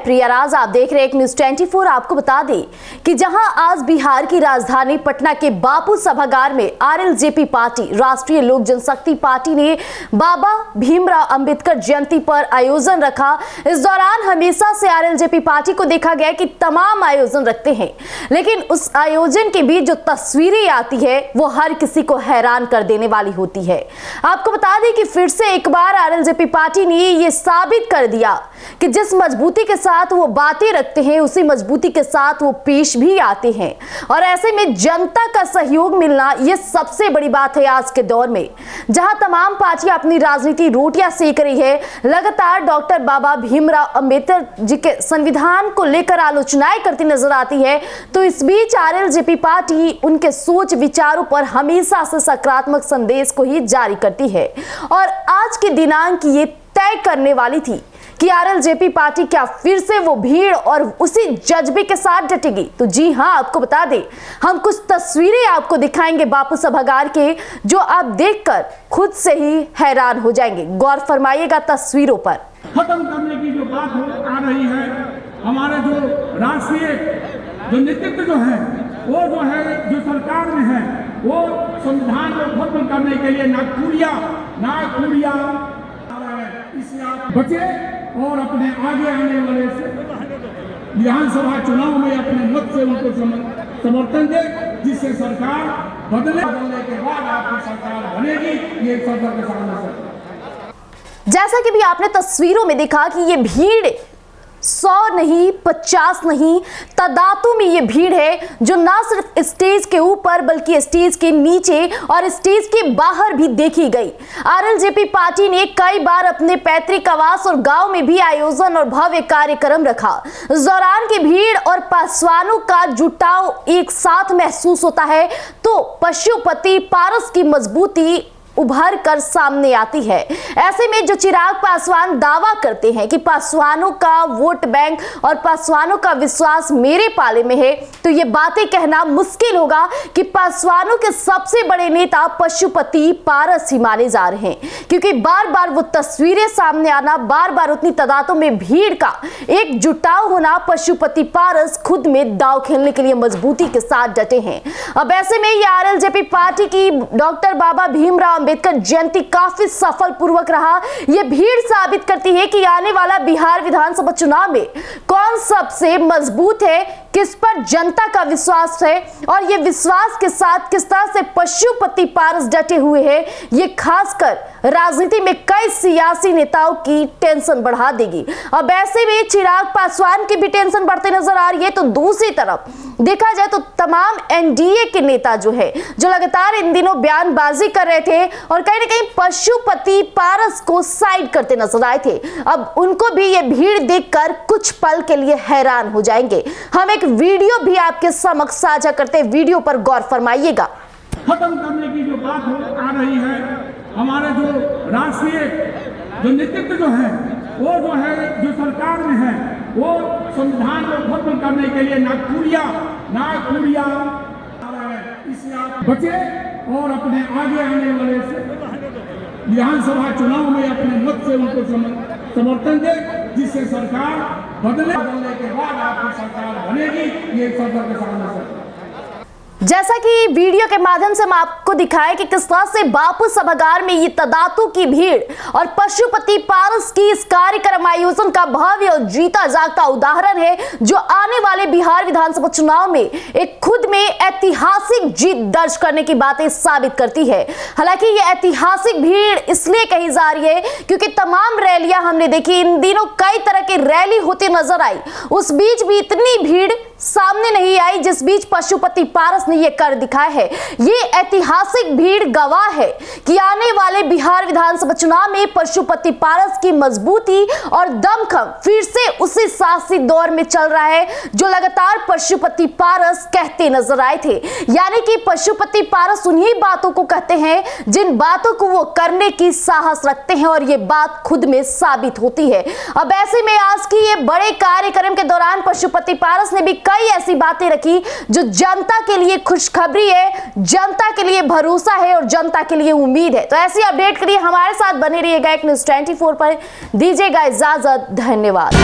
प्रिया राज, आप देख रहे हैं न्यूज़ 24। आपको बता दें कि जहां आज बिहार की राजधानी पटना के बापू सभागार में आरएलजेपी पार्टी, राष्ट्रीय लोक जनशक्ति पार्टी ने बाबा भीमराव अंबेडकर जयंती पर आयोजन रखा। इस दौरान हमेशा से आरएलजेपी पार्टी को देखा गया कि तमाम आयोजन रखते हैं, लेकिन उस आयोजन के बीच जो तस्वीरें आती है वो हर किसी को हैरान कर देने वाली होती है। आपको बता दें कि फिर से एक बार आरएलजेपी पार्टी ने ये साबित कर दिया कि जिस मजबूती के साथ वो बातें रखते हैं उसी मजबूती के साथ वो पेश भी आते हैं, और ऐसे में जनता का सहयोग मिलना ये सबसे बड़ी बात है आज के दौर में, जहां तमाम पार्टियां अपनी राजनीति रोटियां सेक रही है। लगातार डॉक्टर बाबा भीमराव अंबेडकर जी के संविधान को लेकर आलोचनाएं करती नजर आती है, तो इस बीच आरएलजेपी पार्टी उनके सोच विचारों पर हमेशा से सकारात्मक संदेश को ही जारी करती है, और आज के दिनांक ये तय करने वाली थी कि आरएलजेपी पार्टी क्या फिर से वो भीड़ और उसी जज्बे के साथ डटेगी। तो जी हां, आपको बता दें, हम कुछ तस्वीरें आपको दिखाएंगे बापू सभागार के, जो आप देखकर खुद से ही हैरान हो जाएंगे। गौर फरमाइएगा तस्वीरों पर। खत्म करने की जो बात आ रही है, हमारे जो राष्ट्रीय जो नेतृत्व जो है वो जो है जो सरकार में है, वो संविधान को खत्म करने के लिए नागपुरिया इससे आप बचे और अपने आगे आने वाले विधानसभा चुनाव में अपने मत से उनको समर्थन दे, जिससे सरकार बदलने के बाद आपकी सरकार बनेगी। ये सरकार के सामने जैसा कि भी आपने तस्वीरों में देखा कि ये भीड़ 100 नहीं 50 नहीं तादादों में ये भीड़ है, जो ना सिर्फ स्टेज के ऊपर बल्कि स्टेज के नीचे और स्टेज के बाहर भी देखी गई। आरएलजेपी पार्टी ने कई बार अपने पैतृक आवास और गांव में भी आयोजन और भव्य कार्यक्रम रखा। इस दौरान की भीड़ और पासवानों का जुटाव एक साथ महसूस होता है, तो पशुपति पारस की मजबूती उभर कर सामने आती है। ऐसे में जो चिराग पासवान दावा करते हैं कि पासवानों का वोट बैंक और पासवानों का विश्वास मेरे पाले में है, तो ये बातें कहना मुश्किल होगा कि पासवानों के सबसे बड़े नेता पशुपति पारस ही माने जा रहे हैं, क्योंकि बार बार वो तस्वीरें सामने आना, बार बार उतनी तादादों में भीड़ का एक जुटाव होना, पशुपति पारस खुद में दांव खेलने के लिए मजबूती के साथ डटे हैं। अब ऐसे में ये आरएलजेपी पार्टी की डॉक्टर बाबा भीमराव अंबेडकर जयंती काफी सफल पूर्वक रहा। यह भीड़ साबित करती है कि आने वाला बिहार विधानसभा चुनाव में कौन सबसे मजबूत है, किस पर जनता का विश्वास है, और ये विश्वास के साथ किस तरह से पशुपति पारस डटे हुए हैं, ये खासकर राजनीति में कई सियासी नेताओं की टेंशन बढ़ा देगी। अब ऐसे में चिराग पासवान की भी टेंशन बढ़ते नजर आ रही है, तो दूसरी तरफ देखा जाए तो तमाम एनडीए के नेता जो लगातार इन दिनों बयानबाजी कर रहे थे और कहीं ना कहीं पशुपति पारस को साइड करते नजर आए थे, अब उनको भी ये भीड़ देखकर कुछ पल के लिए हैरान हो जाएंगे। हम एक वीडियो भी आपके समक्ष साझा करते हैं, वीडियो पर गौर फरमाइएगा। खत्म करने की जो बात आ रही है, हमारे जो राष्ट्रीय जो नेतृत्व जो है वो जो है जो सरकार में है, वो संविधान को खत्म करने के लिए नागपुरिया इससे आप बचे और अपने आगे आने वाले विधानसभा चुनाव में अपने मत से उनको समर्थन दे, जिससे सरकार बदलने के बाद आपकी सरकार बनेगी। ये सरकार के सामने जैसा कि वीडियो के माध्यम से हम आपको दिखाएं कि किस तरह से बापू सभागार में ये तादादों की भीड़ और पशुपति पारस की इस कार्यक्रम आयोजन का भव्य और जीता जागता उदाहरण है, जो आने वाले बिहार विधानसभा चुनाव में एक खुद में ऐतिहासिक जीत दर्ज करने की बातें साबित करती है। हालांकि ये ऐतिहासिक भीड़ इसलिए कही जा रही है क्योंकि तमाम रैलियां हमने देखी, इन दिनों कई तरह की रैली होती नजर आई, उस बीच भी इतनी भीड़ सामने नहीं आई जिस बीच पशुपति पारस ने यह कर दिखाया है। ये ऐतिहासिक भीड़ गवाह है कि आने वाले बिहार विधानसभा चुनाव में पशुपति पारस की मजबूती और दमखम फिर से उसी शासी दौर में चल रहा है जो लगातार पशुपति पारस कहते नजर आए थे। यानी कि पशुपति पारस उन्हीं बातों को कहते हैं जिन बातों को वो करने की साहस रखते हैं, और ये बात खुद में साबित होती है। अब ऐसे में आज की ये बड़े कार्यक्रम के दौरान पशुपति पारस ने भी कई ऐसी बातें रखी जो जनता के लिए खुशखबरी है, जनता के लिए भरोसा है और जनता के लिए उम्मीद है। तो ऐसी अपडेट के लिए हमारे साथ बने रहिएगा एक न्यूज़ 24 पर। दीजिएगा इजाजत, धन्यवाद।